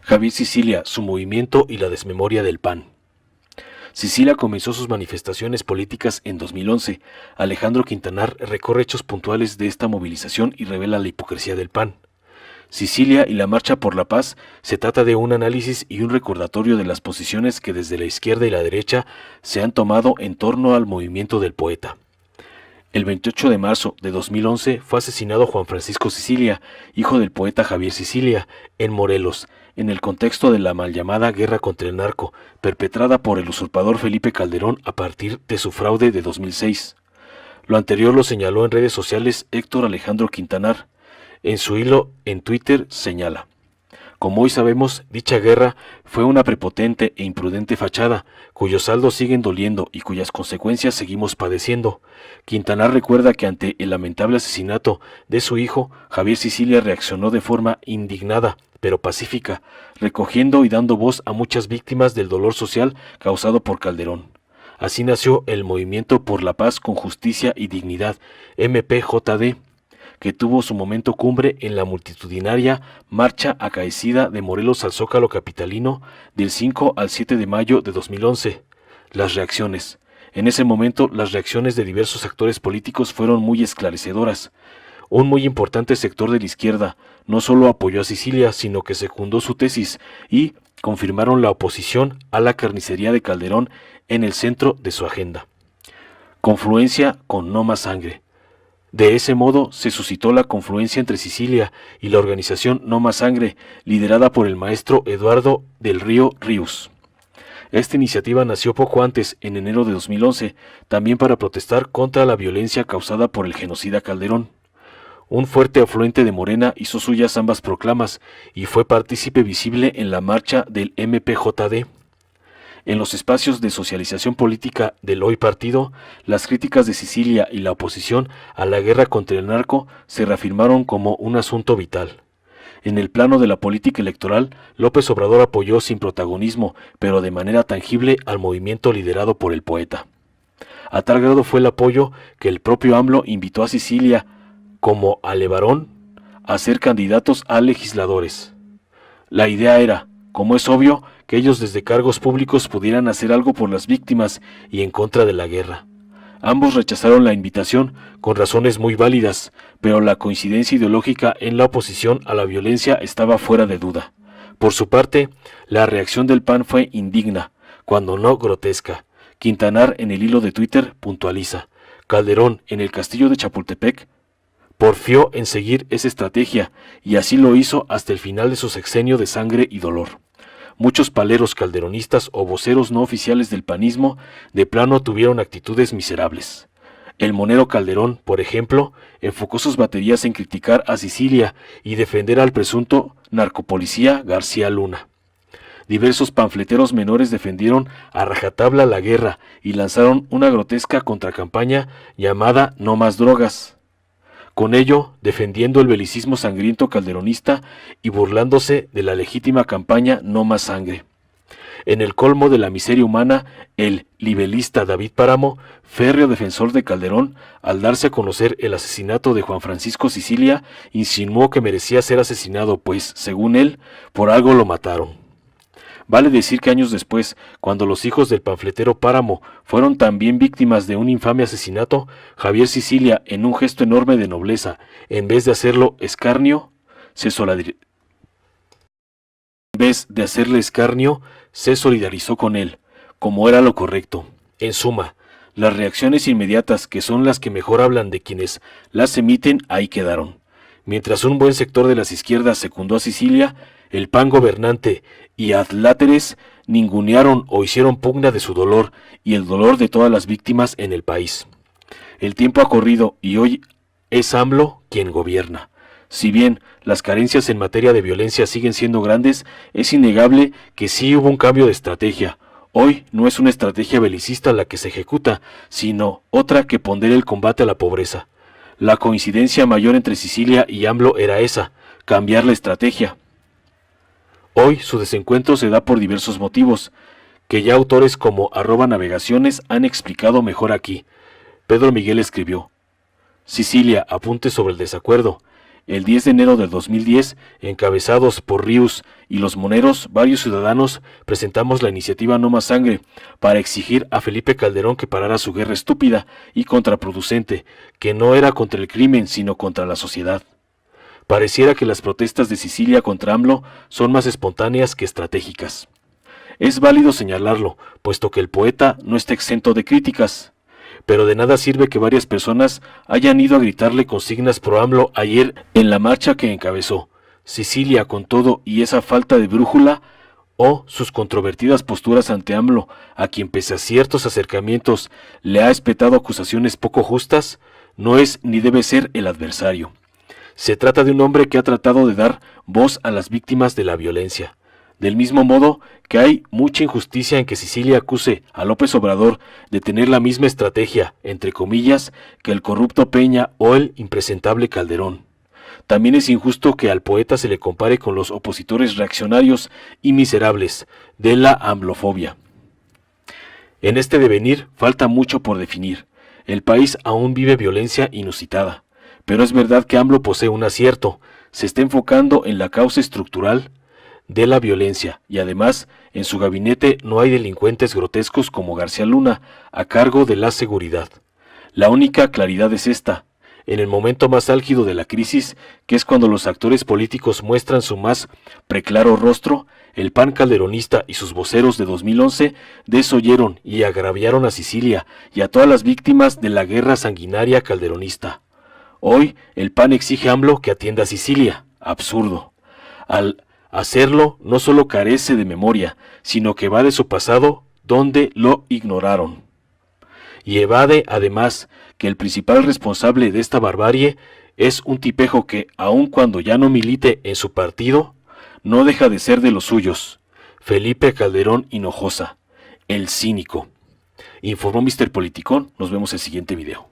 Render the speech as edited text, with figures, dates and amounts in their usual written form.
Javier Sicilia, su movimiento y la desmemoria del PAN. Sicilia comenzó sus manifestaciones políticas en 2011. Alejandro Quintanar recorre hechos puntuales de esta movilización y revela la hipocresía del PAN. Sicilia y la Marcha por la Paz se trata de un análisis y un recordatorio de las posiciones que desde la izquierda y la derecha se han tomado en torno al movimiento del poeta. El 28 de marzo de 2011 fue asesinado Juan Francisco Sicilia, hijo del poeta Javier Sicilia, en Morelos, en el contexto de la mal llamada guerra contra el narco, perpetrada por el usurpador Felipe Calderón a partir de su fraude de 2006. Lo anterior lo señaló en redes sociales Héctor Alejandro Quintanar. En su hilo en Twitter señala: como hoy sabemos, dicha guerra fue una prepotente e imprudente fachada, cuyos saldos siguen doliendo y cuyas consecuencias seguimos padeciendo. Quintanar recuerda que ante el lamentable asesinato de su hijo, Javier Sicilia reaccionó de forma indignada, pero pacífica, recogiendo y dando voz a muchas víctimas del dolor social causado por Calderón. Así nació el Movimiento por la Paz con Justicia y Dignidad, MPJD, que tuvo su momento cumbre en la multitudinaria marcha acaecida de Morelos al Zócalo capitalino del 5 al 7 de mayo de 2011. Las reacciones. En ese momento, las reacciones de diversos actores políticos fueron muy esclarecedoras. Un muy importante sector de la izquierda no solo apoyó a Sicilia, sino que secundó su tesis y confirmaron la oposición a la carnicería de Calderón en el centro de su agenda. Confluencia con No Más Sangre. De ese modo se suscitó la confluencia entre Sicilia y la organización No Más Sangre, liderada por el maestro Eduardo del Río Ríos. Esta iniciativa nació poco antes, en enero de 2011, también para protestar contra la violencia causada por el genocida Calderón. Un fuerte afluente de Morena hizo suyas ambas proclamas y fue partícipe visible en la marcha del MPJD. En los espacios de socialización política del hoy partido, las críticas de Sicilia y la oposición a la guerra contra el narco se reafirmaron como un asunto vital. En el plano de la política electoral, López Obrador apoyó sin protagonismo, pero de manera tangible, al movimiento liderado por el poeta. A tal grado fue el apoyo que el propio AMLO invitó a Sicilia, como a Levarón, a ser candidatos a legisladores. La idea era, como es obvio, que ellos desde cargos públicos pudieran hacer algo por las víctimas y en contra de la guerra. Ambos rechazaron la invitación con razones muy válidas, pero la coincidencia ideológica en la oposición a la violencia estaba fuera de duda. Por su parte, la reacción del PAN fue indigna, cuando no grotesca. Quintanar en el hilo de Twitter puntualiza: Calderón en el castillo de Chapultepec porfió en seguir esa estrategia y así lo hizo hasta el final de su sexenio de sangre y dolor. Muchos paleros calderonistas o voceros no oficiales del panismo de plano tuvieron actitudes miserables. El monero Calderón, por ejemplo, enfocó sus baterías en criticar a Sicilia y defender al presunto narcopolicía García Luna. Diversos panfleteros menores defendieron a rajatabla la guerra y lanzaron una grotesca contracampaña llamada No Más Drogas. Con ello, defendiendo el belicismo sangriento calderonista y burlándose de la legítima campaña No Más Sangre. En el colmo de la miseria humana, el libelista David Páramo, férreo defensor de Calderón, al darse a conocer el asesinato de Juan Francisco Sicilia, insinuó que merecía ser asesinado, pues, según él, por algo lo mataron. Vale decir que años después, cuando los hijos del panfletero Páramo fueron también víctimas de un infame asesinato, Javier Sicilia, en un gesto enorme de nobleza, en vez de hacerle escarnio, se solidarizó con él, como era lo correcto. En suma, las reacciones inmediatas, que son las que mejor hablan de quienes las emiten, ahí quedaron. Mientras un buen sector de las izquierdas secundó a Sicilia, el PAN gobernante y adláteres ningunearon o hicieron pugna de su dolor y el dolor de todas las víctimas en el país. El tiempo ha corrido y hoy es AMLO quien gobierna. Si bien las carencias en materia de violencia siguen siendo grandes, es innegable que sí hubo un cambio de estrategia. Hoy no es una estrategia belicista la que se ejecuta, sino otra que pondera el combate a la pobreza. La coincidencia mayor entre Sicilia y AMLO era esa: cambiar la estrategia. Hoy su desencuentro se da por diversos motivos, que ya autores como @navegaciones han explicado mejor aquí. Pedro Miguel escribió: Sicilia, apunte sobre el desacuerdo. El 10 de enero de 2010, encabezados por Rius y los Moneros, varios ciudadanos presentamos la iniciativa No Más Sangre para exigir a Felipe Calderón que parara su guerra estúpida y contraproducente, que no era contra el crimen sino contra la sociedad. Pareciera que las protestas de Sicilia contra AMLO son más espontáneas que estratégicas. Es válido señalarlo, puesto que el poeta no está exento de críticas. Pero de nada sirve que varias personas hayan ido a gritarle consignas pro AMLO ayer en la marcha que encabezó. Sicilia con todo y esa falta de brújula, o sus controvertidas posturas ante AMLO, a quien pese a ciertos acercamientos le ha espetado acusaciones poco justas, no es ni debe ser el adversario. Se trata de un hombre que ha tratado de dar voz a las víctimas de la violencia. Del mismo modo que hay mucha injusticia en que Sicilia acuse a López Obrador de tener la misma estrategia, entre comillas, que el corrupto Peña o el impresentable Calderón. También es injusto que al poeta se le compare con los opositores reaccionarios y miserables de la amlofobia. En este devenir falta mucho por definir. El país aún vive violencia inusitada. Pero es verdad que AMLO posee un acierto, se está enfocando en la causa estructural de la violencia y además en su gabinete no hay delincuentes grotescos como García Luna a cargo de la seguridad. La única claridad es esta: en el momento más álgido de la crisis, que es cuando los actores políticos muestran su más preclaro rostro, el PAN calderonista y sus voceros de 2011 desoyeron y agraviaron a Sicilia y a todas las víctimas de la guerra sanguinaria calderonista. Hoy el PAN exige a AMLO que atienda a Sicilia. Absurdo. Al hacerlo no solo carece de memoria, sino que evade su pasado donde lo ignoraron. Y evade además que el principal responsable de esta barbarie es un tipejo que, aun cuando ya no milite en su partido, no deja de ser de los suyos: Felipe Calderón Hinojosa, el cínico. Informó Mr. Politicón. Nos vemos en el siguiente video.